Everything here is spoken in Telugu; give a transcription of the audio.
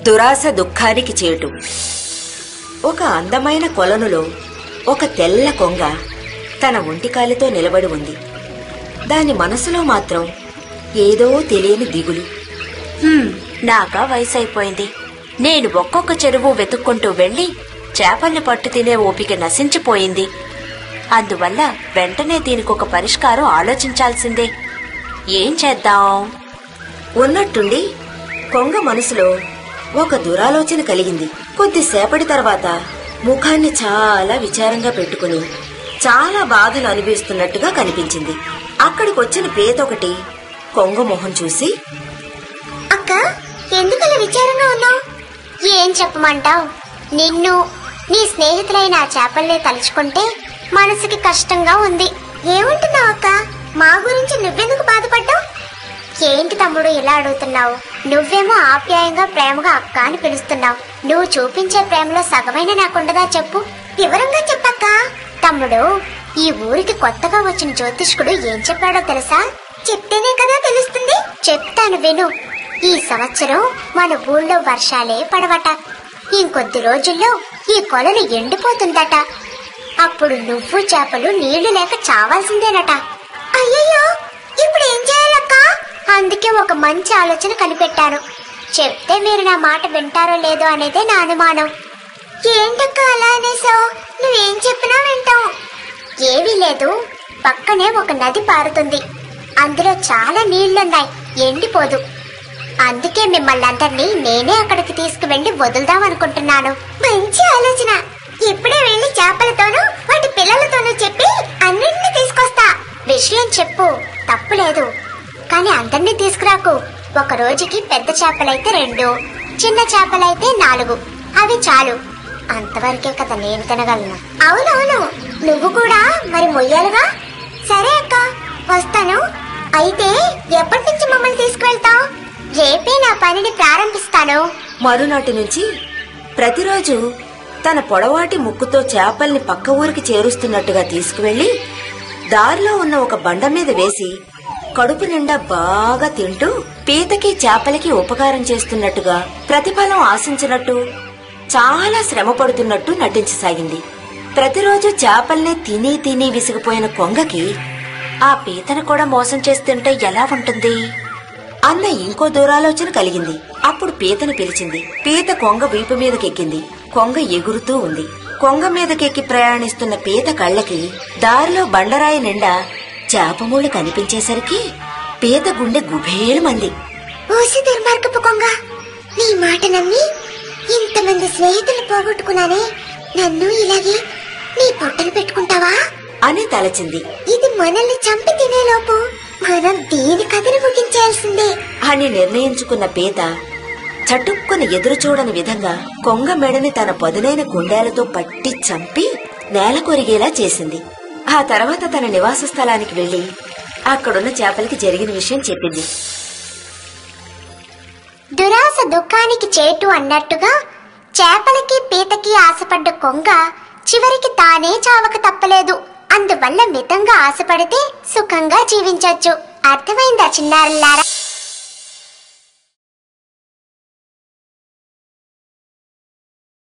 దురాశ దుఃఖానికి చేటు. ఒక అందమైన కొలనులో ఒక తెల్ల కొంగ తన ఒంటికాలితో నిలబడి ఉంది. దాని మనసులో మాత్రం ఏదో తెలియని దిగులు. నాకా వయసైపోయింది. నేను ఒక్కొక్క చెరువు వెతుక్కుంటూ వెళ్లి చేపల్ని పట్టు తినే ఓపిక నశించిపోయింది. అందువల్ల వెంటనే దీనికొక పరిష్కారం ఆలోచించాల్సిందే. ఏం చేద్దాం? ఉన్నట్టుండి కొంగ మనసులో ఒక దురాలోచన కలిగింది. కొద్దిసేపటి తర్వాత ముఖాన్ని చాలా విచారంగా పెట్టుకుని చాలా బాధలు అనిపిస్తున్నట్టుగా కనిపించింది. అక్కడికొచ్చిన పేతొకటి కొంగ మొహం చూసి, అక్క, ఎందుకలా విచారంగా ఉన్నావు? ఏం చెప్పమంటావు? నిన్ను, నీ స్నేహితులైన ఆ చేపల్ని తలుచుకుంటే మనసుకి కష్టంగా ఉంది. ఏమంటున్నావు అక్క? మా గురించి నువ్వెందుకు బాధపడ్డావు? ఏంటి తమ్ముడు ఇలా అడుగుతున్నావు? నువ్వేమో ఆప్యాయంగా ప్రేమగా అక్క అని పిలుస్తున్నావు. నువ్వు చూపించే ప్రేమలో సగమైన నాకుండదా చెప్పు? వివరంగా చెప్పక్క. తమ్ముడు, ఈ ఊరికి కొత్తగా వచ్చిన జ్యోతిష్కుడు ఏం చెప్పాడో తెలుసా? చెప్తేనే కదా తెలుస్తుంది. చెప్తాను విను. ఈ సంవత్సరం మన ఊళ్ళో వర్షాలే పడవట. ఇంకొద్ది రోజుల్లో ఈ కొలను ఎండిపోతుందట. అప్పుడు నువ్వు చేపలు నీళ్లు లేక చావాల్సిందేనట. అయ్యయ్యో, ఇప్పుడు ఏం చేయాలక్క? అందుకే ఒక మంచి ఆలోచన కనిపెట్టాను. చెప్తే మీరు నా మాట వింటారో లేదో అనేదే నా అనుమానం. ఏంటక్క అలా అనేసావు? నువ్వేం చెప్పినా వింటాం. ఏమీ లేదు, పక్కనే ఒక నది పారుతుంది. అందులో చాలా నీళ్లున్నాయి, ఎండిపోదు. అందుకే మిమ్మల్ని అందరినీ నేనే అక్కడికి తీసుకువెళ్లి వదులుదాం అనుకుంటున్నాను. మంచి ఆలోచన. ఇప్పుడే వెళ్లి చేపలతోనూ వాటి పిల్లలతోనూ చెప్పి అన్నింటినీ తీసుకొస్తా. విషయం చెప్పు, తప్పులేదు. కానీ అందరినీ తీసుకురాకు. ఒక రోజుకి పెద్ద చేపలైతే 2, చిన్న చేపలైతే 4. అవి చాలు. అంతవరకే కదా నేను తినగలను. అవునవును, నువ్వు కూడా మరి మొయ్యాలిగా. సరే అక్క, వస్తాను. అయితే ఎప్పటి నుంచి మమ్మల్ని తీసుకువెళ్తావు? రేపే నా పనిని ప్రారంభిస్తాను. మరునాటి నుంచి ప్రతిరోజు తన పొడవాటి ముక్కుతో చేపల్ని పక్క ఊరికి చేరుస్తున్నట్టుగా తీసుకువెళ్లి దారిలో ఉన్న ఒక బండ మీద వేసి కడుపు నిండా బాగా తింటూ పీతకి చేపలకి ఉపకారం చేస్తున్నట్టుగా, ప్రతిఫలం ఆశించినట్టు, చాలా శ్రమ పడుతున్నట్టు నటించసాగింది. ప్రతిరోజు చేపల్నే తిని తిని విసిగిపోయిన కొంగకి ఆ పీతను కూడా మోసం చేస్తుంటే ఎలా ఉంటుంది అన్న ఇంకో దూరాలోచన కలిగింది. అప్పుడు పీతను పిలిచింది. పీత కొంగ వీపు మీదకెక్కింది. కొంగ ఎగురుతూ ఉంది. కొంగ మీదకెక్కి ప్రయాణిస్తున్న పీత కళ్ళకి దారిలో బండరాయి నిండా చేపమూళ్ళు కనిపించేసరికి పీత గుండె గుబేలుమంది. ఓసి దుర్మార్గపు కొంగ, నీ మాట నమ్మి ఇంతమంది స్నేహితులు పోగొట్టుకున్నానే, నన్ను ఇలాగే నీ పొట్టను పెట్టుకుంటావా అని తలచింది. ఇది మనల్ని చంపి తినేలోపు మనం దీని కథను ముగించాల్సిందే అని నిర్ణయించుకున్న పీత చటుక్కుని ఎదురు చూడని విధంగా కొంగ మెడని తన పదునైన గుండెలతో పట్టి చంపి నేల కొరిగేలా చేసింది. ఆ తర్వాత తన నివాస స్థలానికి వెళ్లి అక్కడున్న చేపలకి జరిగిన విషయం చెప్పింది. దురాశ దుఃఖానికి చేటు అన్నట్టుగా చేపలకి పీతకి ఆశపడ్డ కొంగ చివరికి తానే చావక తప్పలేదు. అందువల్ల మితంగా ఆశపడితే సుఖంగా జీవించొచ్చు. అర్థమైందా చిన్నారులారా?